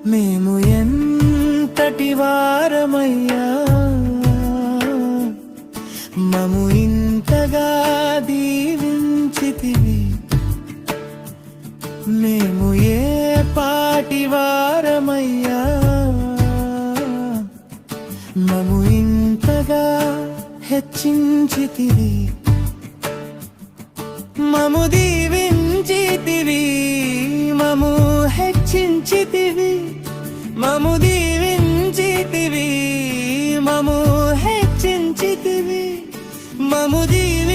మేము ఎంతటి వారమయ్యా, మము ఇంతగా దీవించితివి. మేము ఏ పాటి వారమయ్యా, మము ఇంతగా హెచ్చించితివి. మము దీవించితివి, మము హెచ్చించితివి. మము దీవించితివి, మము హెచ్చించితివి. మము దీవి